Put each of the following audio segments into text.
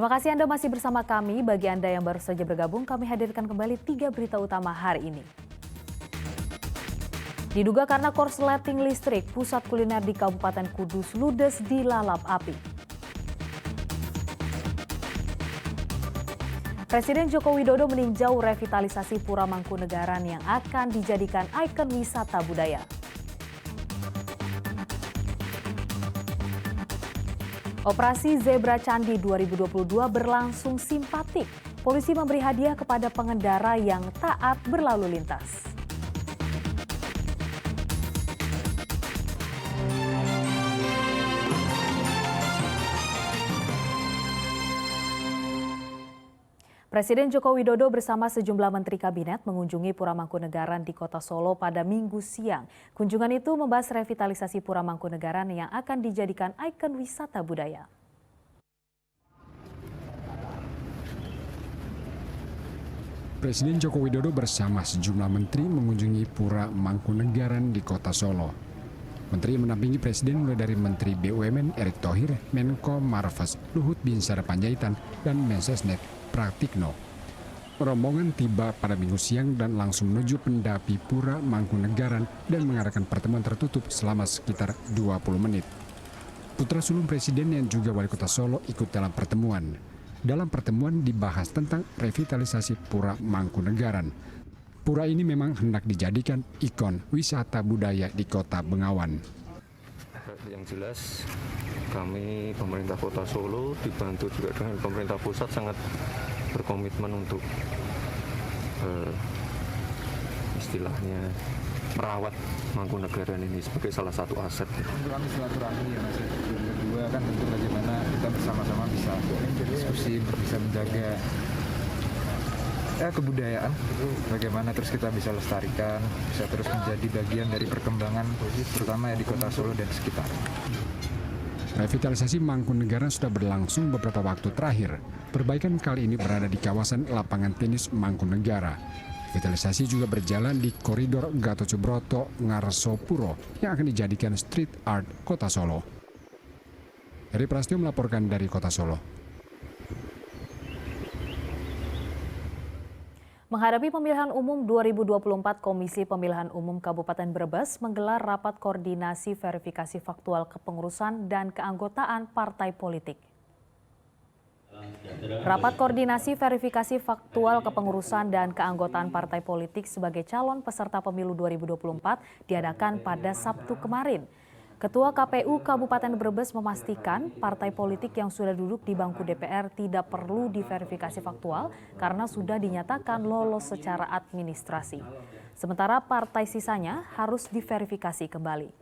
Terima kasih Anda masih bersama kami. Bagi Anda yang baru saja bergabung, kami hadirkan kembali 3 berita utama hari ini. Diduga karena korsleting listrik, pusat kuliner di Kabupaten Kudus ludes dilalap api. Presiden Joko Widodo meninjau revitalisasi Pura Mangkunegaran yang akan dijadikan ikon wisata budaya. Operasi Zebra Candi 2022 berlangsung simpatik. Polisi memberi hadiah kepada pengendara yang taat berlalu lintas. Presiden Joko Widodo bersama sejumlah menteri kabinet mengunjungi Pura Mangkunegaran di Kota Solo pada Minggu siang. Kunjungan itu membahas revitalisasi Pura Mangkunegaran yang akan dijadikan ikon wisata budaya. Presiden Joko Widodo bersama sejumlah menteri mengunjungi Pura Mangkunegaran di Kota Solo. Menteri yang mendampingi Presiden mulai dari Menteri BUMN Erick Thohir, Menko Marves Luhut Binsar Panjaitan, dan Mensesnek Pratikno. Rombongan tiba pada Minggu siang dan langsung menuju pendapi Pura Mangkunegaran dan mengadakan pertemuan tertutup selama sekitar 20 menit. Putra sulung Presiden yang juga Wali Kota Solo ikut dalam pertemuan. Dalam pertemuan dibahas tentang revitalisasi Pura Mangkunegaran. Pura ini memang hendak dijadikan ikon wisata budaya di Kota Bengawan. Yang jelas kami pemerintah Kota Solo dibantu juga dengan pemerintah pusat sangat berkomitmen untuk istilahnya merawat Mangkunegaran ini sebagai salah satu aset. Untuk kami silaturahmi ya Mas. Yang kedua kan tentu bagaimana kita bersama-sama bisa diskusi bisa menjaga kebudayaan, bagaimana terus kita bisa lestarikan, bisa terus menjadi bagian dari perkembangan terutama ya di Kota Solo dan sekitar. Revitalisasi Mangkunegaran sudah berlangsung beberapa waktu terakhir. Perbaikan kali ini berada di kawasan lapangan tenis Mangkunegara. Revitalisasi juga berjalan di koridor Gatot Subroto Ngarsopuro yang akan dijadikan street art Kota Solo. Heri Prastyo melaporkan dari Kota Solo. Menghadapi pemilihan umum 2024, Komisi Pemilihan Umum Kabupaten Brebes menggelar rapat koordinasi verifikasi faktual kepengurusan dan keanggotaan partai politik. Rapat koordinasi verifikasi faktual kepengurusan dan keanggotaan partai politik sebagai calon peserta pemilu 2024 diadakan pada Sabtu kemarin. Ketua KPU Kabupaten Brebes memastikan partai politik yang sudah duduk di bangku DPR tidak perlu diverifikasi faktual karena sudah dinyatakan lolos secara administrasi. Sementara partai sisanya harus diverifikasi kembali.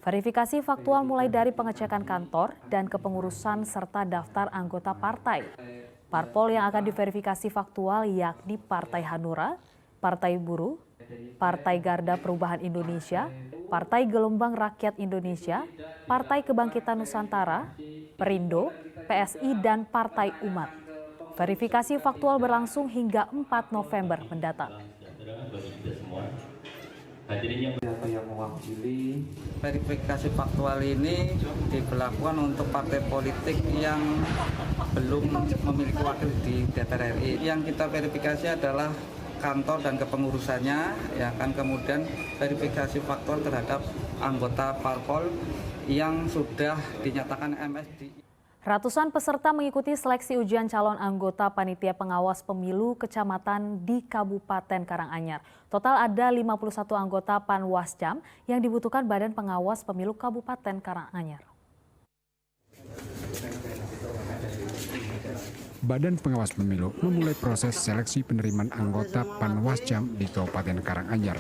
Verifikasi faktual mulai dari pengecekan kantor dan kepengurusan serta daftar anggota partai. Parpol yang akan diverifikasi faktual yakni Partai Hanura, Partai Buruh, Partai Garda Perubahan Indonesia, Partai Gelombang Rakyat Indonesia, Partai Kebangkitan Nusantara, Perindo, PSI, dan Partai Umat. Verifikasi faktual berlangsung hingga 4 November mendatang. Yang mewakili verifikasi faktual ini diberlakukan untuk partai politik yang belum memiliki wakil di DPR RI. Yang kita verifikasi adalah kantor dan kepengurusannya, ya kan, kemudian verifikasi faktual terhadap anggota parpol yang sudah dinyatakan MSD. Ratusan peserta mengikuti seleksi ujian calon anggota Panitia Pengawas Pemilu Kecamatan di Kabupaten Karanganyar. Total ada 51 anggota Panwascam yang dibutuhkan Badan Pengawas Pemilu Kabupaten Karanganyar. Badan Pengawas Pemilu memulai proses seleksi penerimaan anggota Panwascam di Kabupaten Karanganyar.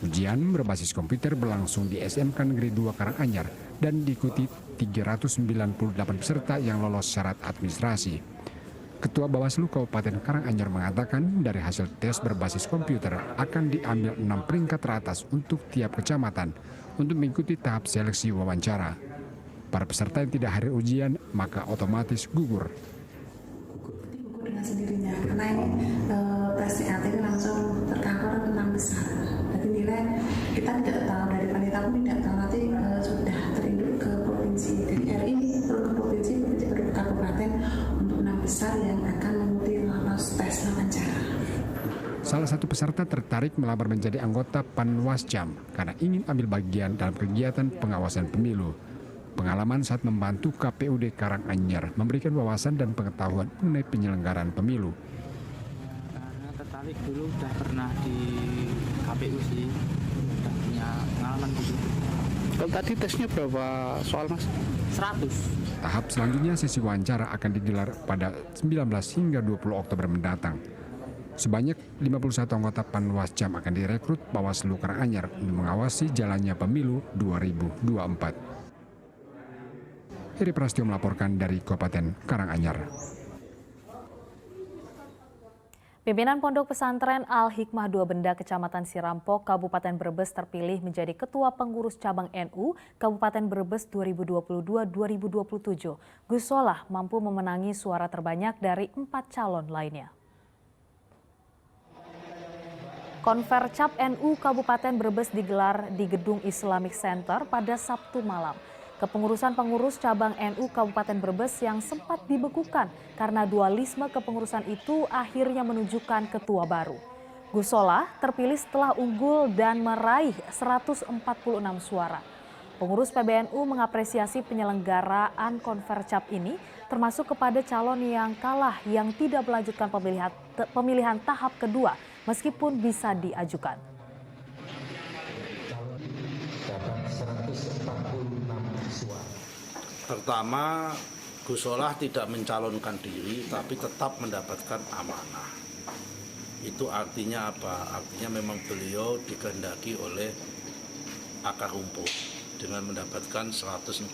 Ujian berbasis komputer berlangsung di SMK Negeri 2 Karanganyar dan diikuti 398 peserta yang lolos syarat administrasi. Ketua Bawaslu Kabupaten Karanganyar mengatakan dari hasil tes berbasis komputer akan diambil 6 peringkat teratas untuk tiap kecamatan untuk mengikuti tahap seleksi wawancara. Para peserta yang tidak hadir ujian maka otomatis gugur. Dengan sendirinya, karena ini tes CAT itu langsung tercover 6 besar. Jadi nilai kita tidak tahu, dari panitia pun tidak tahu nanti sudah terinduk ke provinsi. Dari RI perlu ke provinsi baru ke kabupaten untuk 6 besar. Salah satu peserta tertarik melamar menjadi anggota Panwascam karena ingin ambil bagian dalam kegiatan pengawasan pemilu. Pengalaman saat membantu KPUD Karanganyar memberikan wawasan dan pengetahuan mengenai penyelenggaraan pemilu. Karena tertarik dulu udah pernah di KPU sih, udah punya pengalaman gitu. Kalau tadi tesnya berapa soal, Mas? 100. Tahap selanjutnya sesi wawancara akan digelar pada 19 hingga 20 Oktober mendatang. Sebanyak 51 anggota Panwascam akan direkrut Bawaslu Karanganyar untuk mengawasi jalannya pemilu 2024. Heri Prastio melaporkan dari Kabupaten Karanganyar. Pimpinan Pondok Pesantren Al-Hikmah Dua Benda Kecamatan Sirampok, Kabupaten Brebes terpilih menjadi Ketua Pengurus Cabang NU Kabupaten Brebes 2022-2027. Gus Solah mampu memenangi suara terbanyak dari 4 calon lainnya. Konfercap NU Kabupaten Brebes digelar di Gedung Islamic Center pada Sabtu malam. Kepengurusan pengurus cabang NU Kabupaten Brebes yang sempat dibekukan karena dualisme kepengurusan itu akhirnya menunjukkan ketua baru. Gus Solah terpilih setelah unggul dan meraih 146 suara. Pengurus PBNU mengapresiasi penyelenggaraan Konfercap ini termasuk kepada calon yang kalah yang tidak melanjutkan pemilihan tahap kedua meskipun bisa diajukan. Pertama, Gus Solah tidak mencalonkan diri tapi tetap mendapatkan amanah. Itu artinya apa? Artinya memang beliau dikehendaki oleh akar rumput dengan mendapatkan 146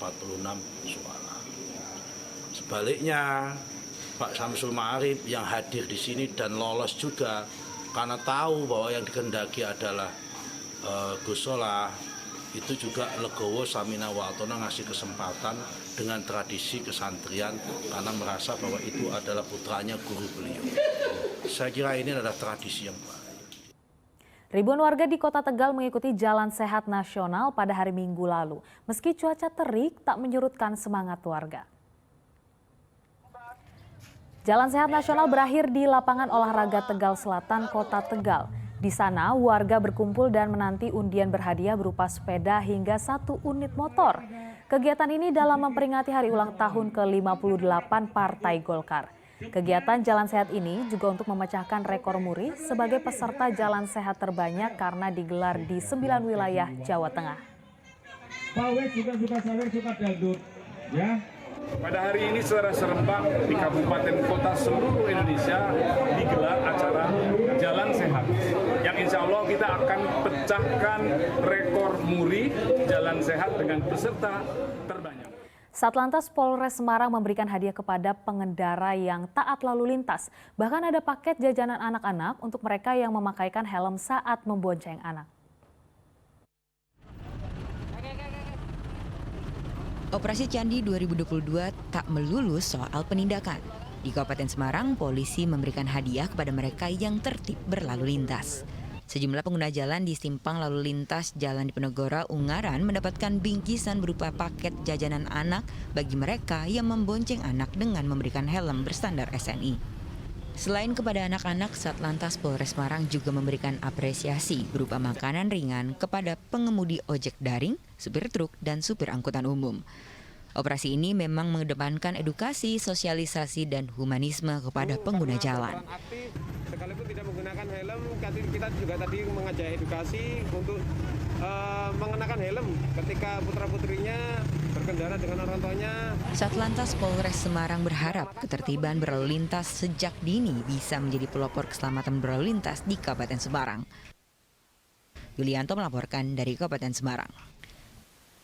suara. Sebaliknya, Pak Samsul Ma'arif yang hadir di sini dan lolos juga karena tahu bahwa yang dikehendaki adalah Gus Solah, itu juga legowo samina wa'atona ngasih kesempatan dengan tradisi kesantrian karena merasa bahwa itu adalah putranya guru beliau. Saya kira ini adalah tradisi yang baik. Ribuan warga di Kota Tegal mengikuti Jalan Sehat Nasional pada hari Minggu lalu. Meski cuaca terik tak menyurutkan semangat warga. Jalan Sehat Nasional berakhir di lapangan olahraga Tegal Selatan, Kota Tegal. Di sana, warga berkumpul dan menanti undian berhadiah berupa sepeda hingga 1 unit motor. Kegiatan ini dalam memperingati hari ulang tahun ke-58 Partai Golkar. Kegiatan Jalan Sehat ini juga untuk memecahkan rekor muri sebagai peserta Jalan Sehat terbanyak karena digelar di 9 wilayah Jawa Tengah. Pak Wek juga suka dangdut, ya. Pada hari ini secara serempak di kabupaten kota seluruh Indonesia digelar acara Jalan Sehat yang insya Allah kita akan pecahkan rekor muri Jalan Sehat dengan peserta terbanyak. Satlantas Polres Semarang memberikan hadiah kepada pengendara yang taat lalu lintas. Bahkan ada paket jajanan anak-anak untuk mereka yang memakaikan helm saat membonceng anak. Operasi Candi 2022 tak melulu soal penindakan. Di Kabupaten Semarang, polisi memberikan hadiah kepada mereka yang tertib berlalu lintas. Sejumlah pengguna jalan di simpang lalu lintas Jalan Diponegoro, Ungaran mendapatkan bingkisan berupa paket jajanan anak bagi mereka yang membonceng anak dengan memberikan helm berstandar SNI. Selain kepada anak-anak, Satlantas Polres Semarang juga memberikan apresiasi berupa makanan ringan kepada pengemudi ojek daring, supir truk, dan supir angkutan umum. Operasi ini memang mengedepankan edukasi, sosialisasi, dan humanisme kepada pengguna jalan. Sekalipun tidak menggunakan helm, kita juga tadi mengajak edukasi untuk mengenakan helm ketika putra-putrinya berkendara dengan orang tuanya. Satlantas Polres Semarang berharap ketertiban berlalu lintas sejak dini bisa menjadi pelopor keselamatan berlalu lintas di Kabupaten Semarang. Yulianto melaporkan dari Kabupaten Semarang.